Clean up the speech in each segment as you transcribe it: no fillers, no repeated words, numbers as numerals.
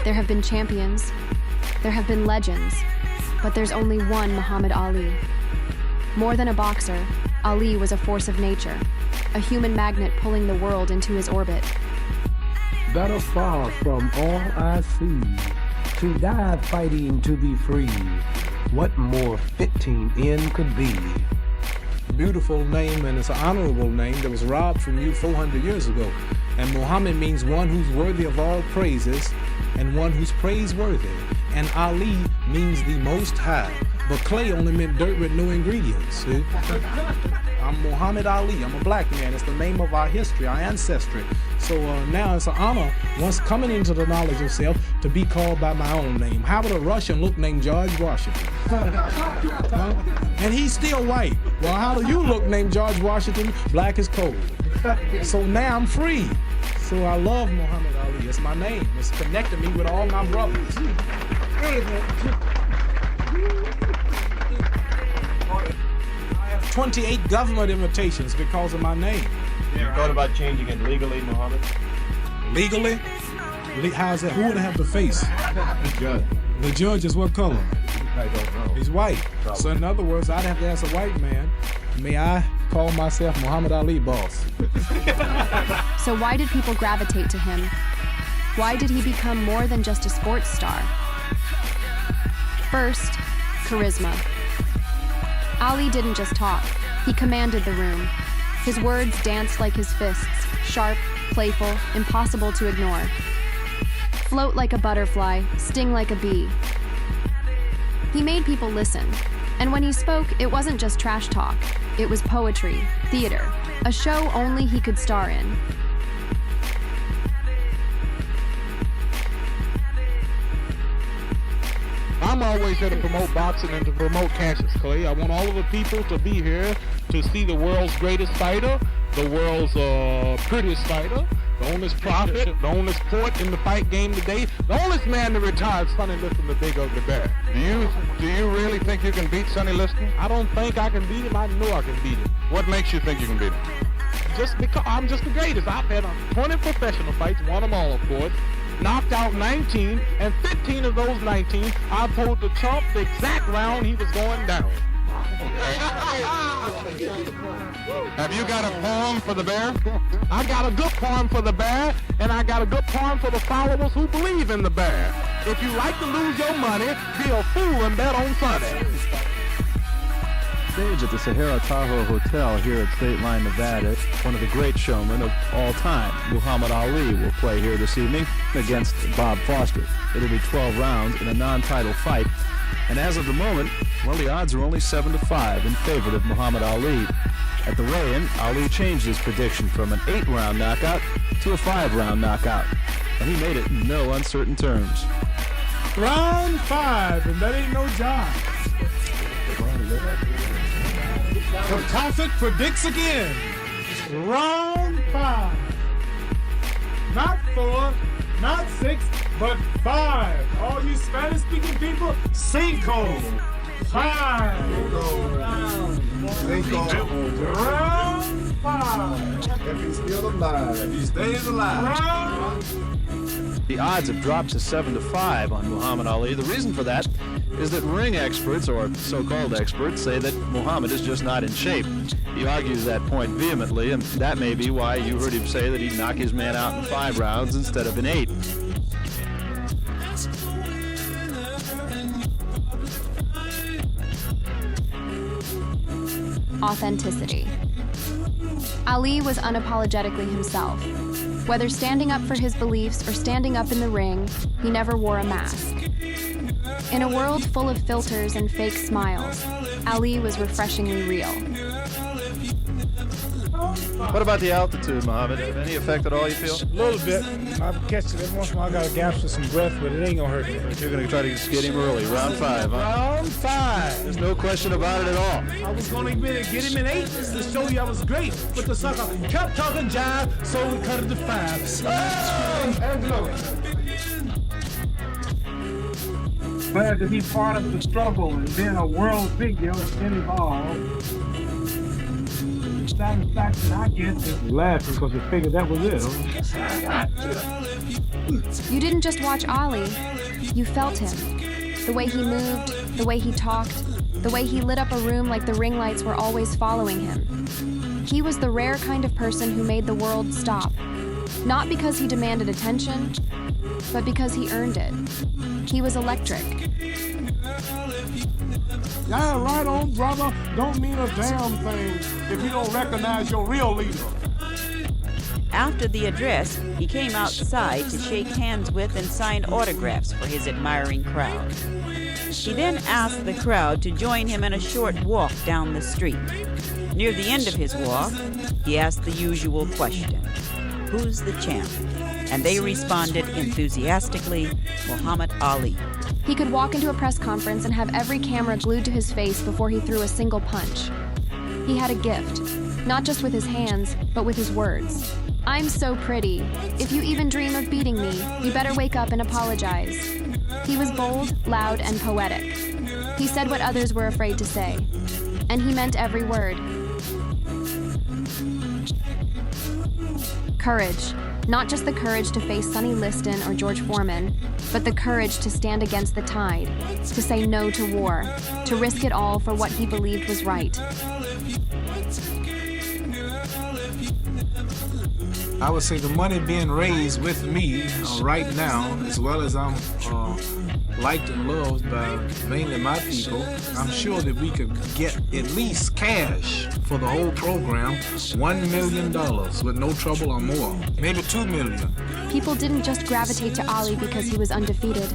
There have been champions, there have been legends, but there's only one Muhammad Ali. More than a boxer, Ali was a force of nature, a human magnet pulling the world into his orbit. Better far from all I see, to die fighting to be free. What more fitting end could be? Beautiful name, and it's an honorable name that was robbed from you 400 years ago. And Muhammad means one who's worthy of all praises and one who's praiseworthy. And Ali means the Most High. But clay only meant dirt with no ingredients, see? I'm Muhammad Ali. I'm a black man. It's the name of our history, our ancestry. So now it's an honor, once coming into the knowledge of self, to be called by my own name. How would a Russian look named George Washington? Huh? And he's still white. Well, how do you look named George Washington? Black as coal. So now I'm free. So I love Muhammad Ali. It's my name. It's connected me with all my brothers. I have 28 government invitations because of my name. You thought about changing it legally, Muhammad? Legally? How's that? Who would I have to face? The judge. The judge is what color? I don't know. He's white. Probably. So in other words, I'd have to ask a white man, may I call myself Muhammad Ali boss? So why did people gravitate to him? Why did he become more than just a sports star? First, charisma. Ali didn't just talk, he commanded the room. His words danced like his fists, sharp, playful, impossible to ignore. Float like a butterfly, sting like a bee. He made people listen, and when he spoke, it wasn't just trash talk. It was poetry, theater, a show only he could star in. I'm always here to promote boxing and to promote Cassius Clay. I want all of the people to be here to see the world's greatest fighter, the world's prettiest fighter, the oldest prophet, the oldest poet in the fight game today, the oldest man to retire, Sonny Liston, the big ugly bear. Do you really think you can beat Sonny Liston? I don't think I can beat him. I know I can beat him. What makes you think you can beat him? Just because I'm just the greatest. I've had 20 professional fights, won them all, of course. Knocked out 19, and 15 of those 19, I told the chump the exact round he was going down. Have you got a poem for the bear? I got a good poem for the bear, and I got a good poem for the followers who believe in the bear. If you like to lose your money, be a fool and bet on Sunday. Stage at the Sahara Tahoe Hotel here at State Line, Nevada. One of the great showmen of all time, Muhammad Ali, will play here this evening against Bob Foster. It'll be 12 rounds in a non-title fight. And as of the moment, well, the odds are only 7-5 in favor of Muhammad Ali. At the weigh-in, Ali changed his prediction from an 8-round knockout to a 5-round knockout. And he made it in no uncertain terms. Round 5, and that ain't no job. The prophet predicts again. Round 5. Not 4, not 6, but 5. All you Spanish-speaking people, cinco. 5. Round 5. If he's still alive. If he stays alive. Round. The odds have dropped to 7-5 on Muhammad Ali. The reason for that is that ring experts, or so-called experts, say that Muhammad is just not in shape. He argues that point vehemently, and that may be why you heard him say that he'd knock his man out in 5 rounds instead of in 8. Authenticity. Ali was unapologetically himself. Whether standing up for his beliefs or standing up in the ring, he never wore a mask. In a world full of filters and fake smiles, Ali was refreshingly real. What about the altitude, Muhammad? Any effect at all, you feel? A little bit. I'll catch it every once in a while. I got to gasp for some breath, but it ain't gonna hurt me. You're going to try to just get him early. Round 5, huh? Round 5. There's no question about it at all. I was gonna get him in 8 to show you I was great, but the sucker kept talking jive, so we cut it to 5. Glad to be part of the struggle and being a world figure involved. satisfaction I get is laughing because you figured that was it. Huh? You didn't just watch Ali, you felt him. The way he moved, the way he talked, the way he lit up a room like the ring lights were always following him. He was the rare kind of person who made the world stop. Not because he demanded attention, but because he earned it. He was electric. Yeah, right on, brother. Don't mean a damn thing if you don't recognize your real leader. After the address, he came outside to shake hands with and sign autographs for his admiring crowd. He then asked the crowd to join him in a short walk down the street. Near the end of his walk, he asked the usual question, "Who's the champ?" And they responded enthusiastically, "Muhammad Ali." He could walk into a press conference and have every camera glued to his face before he threw a single punch. He had a gift, not just with his hands, but with his words. "I'm so pretty. If you even dream of beating me, you better wake up and apologize." He was bold, loud, and poetic. He said what others were afraid to say, and he meant every word. Courage. Not just the courage to face Sonny Liston or George Forman, but the courage to stand against the tide, to say no to war, to risk it all for what he believed was right. I would say the money being raised with me right now, as well as I'm liked and loved by mainly my people, I'm sure that we could get at least cash for the whole program, $1 million with no trouble or more, maybe $2 million. People didn't just gravitate to Ali because he was undefeated.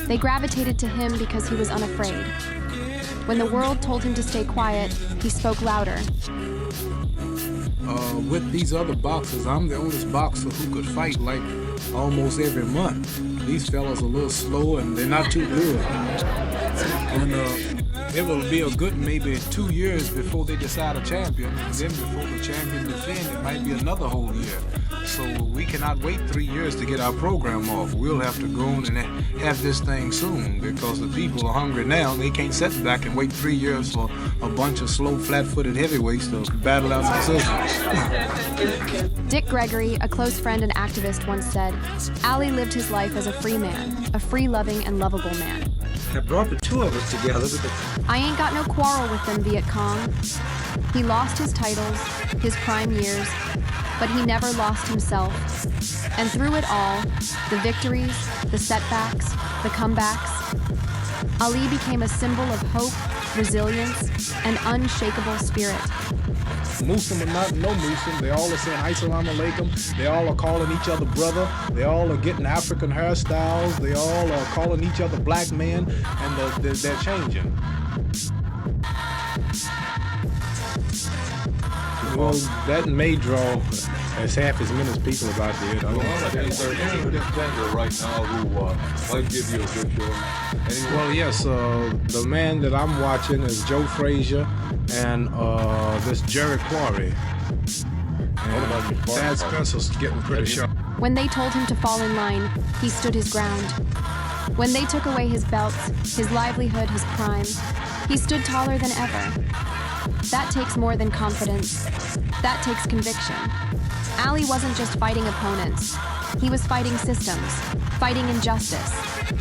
They gravitated to him because he was unafraid. When the world told him to stay quiet, he spoke louder. With these other boxers, I'm the only boxer who could fight like almost every month. These fellas are a little slow and they're not too good. And it will be a good maybe 2 years before they decide a champion. And then before the champion defends, it might be another whole year. So we cannot wait 3 years to get our program off. We'll have to go on and have this thing soon because the people are hungry now. They can't sit back and wait 3 years for a bunch of slow, flat-footed heavyweights to battle out themselves. Dick Gregory, a close friend and activist, once said, "Ali lived his life as a free man, a free-loving and lovable man." That brought the two of us together. I ain't got no quarrel with them, Viet Cong. He lost his titles, his prime years, but he never lost himself. And through it all, the victories, the setbacks, the comebacks, Ali became a symbol of hope, resilience, and unshakable spirit. Muslim or not, no Muslim, they all are saying Assalamu alaikum. They all are calling each other brother. They all are getting African hairstyles. They all are calling each other black men, and they're changing. Well, that may draw as half as many people about there. Is there any contender right now who might give you a good show? Well, yes, the man that I'm watching is Joe Frazier and this Jerry Quarry. And Thad Spencer's getting pretty sharp. When they told him to fall in line, he stood his ground. When they took away his belts, his livelihood, his prime, he stood taller than ever. That takes more than confidence. That takes conviction. Ali wasn't just fighting opponents. He was fighting systems, fighting injustice,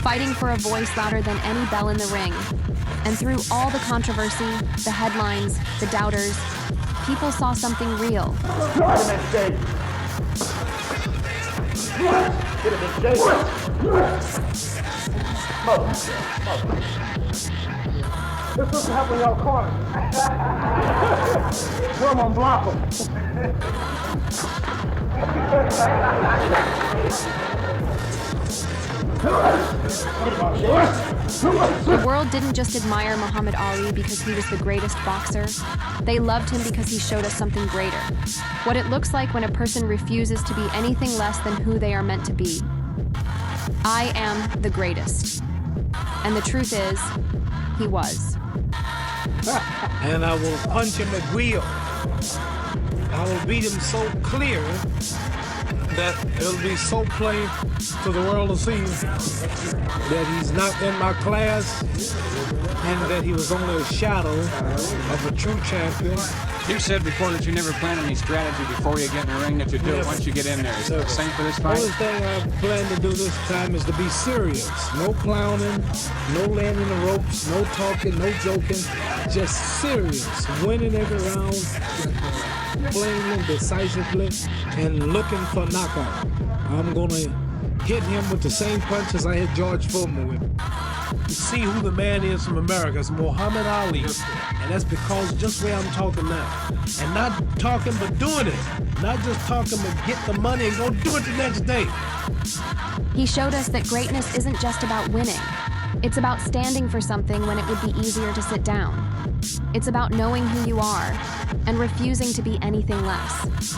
fighting for a voice louder than any bell in the ring. And through all the controversy, the headlines, the doubters, people saw something real. This doesn't happen in your corner. Come on, block him. The world didn't just admire Muhammad Ali because he was the greatest boxer. They loved him because he showed us something greater. What it looks like when a person refuses to be anything less than who they are meant to be. I am the greatest. And the truth is, he was. And I will punch him at will. I will beat him so clear that it'll be so plain to the world to see that he's not in my class and that he was only a shadow of a true champion. You said before that you never plan any strategy before you get in the ring, that you do it once you get in there. Is it the same for this The fight? only thing I plan to do this time is to be serious. No clowning, no landing the ropes, no talking, no joking. Just serious. Winning every round, plainly, decisively, and looking for knockout. I'm going to hit him with the same punches I hit George Foreman with. To see who the man is from America is Muhammad Ali. And that's because just the way I'm talking now. And not talking but doing it. Not just talking but get the money and go do it the next day. He showed us that greatness isn't just about winning. It's about standing for something when it would be easier to sit down. It's about knowing who you are and refusing to be anything less.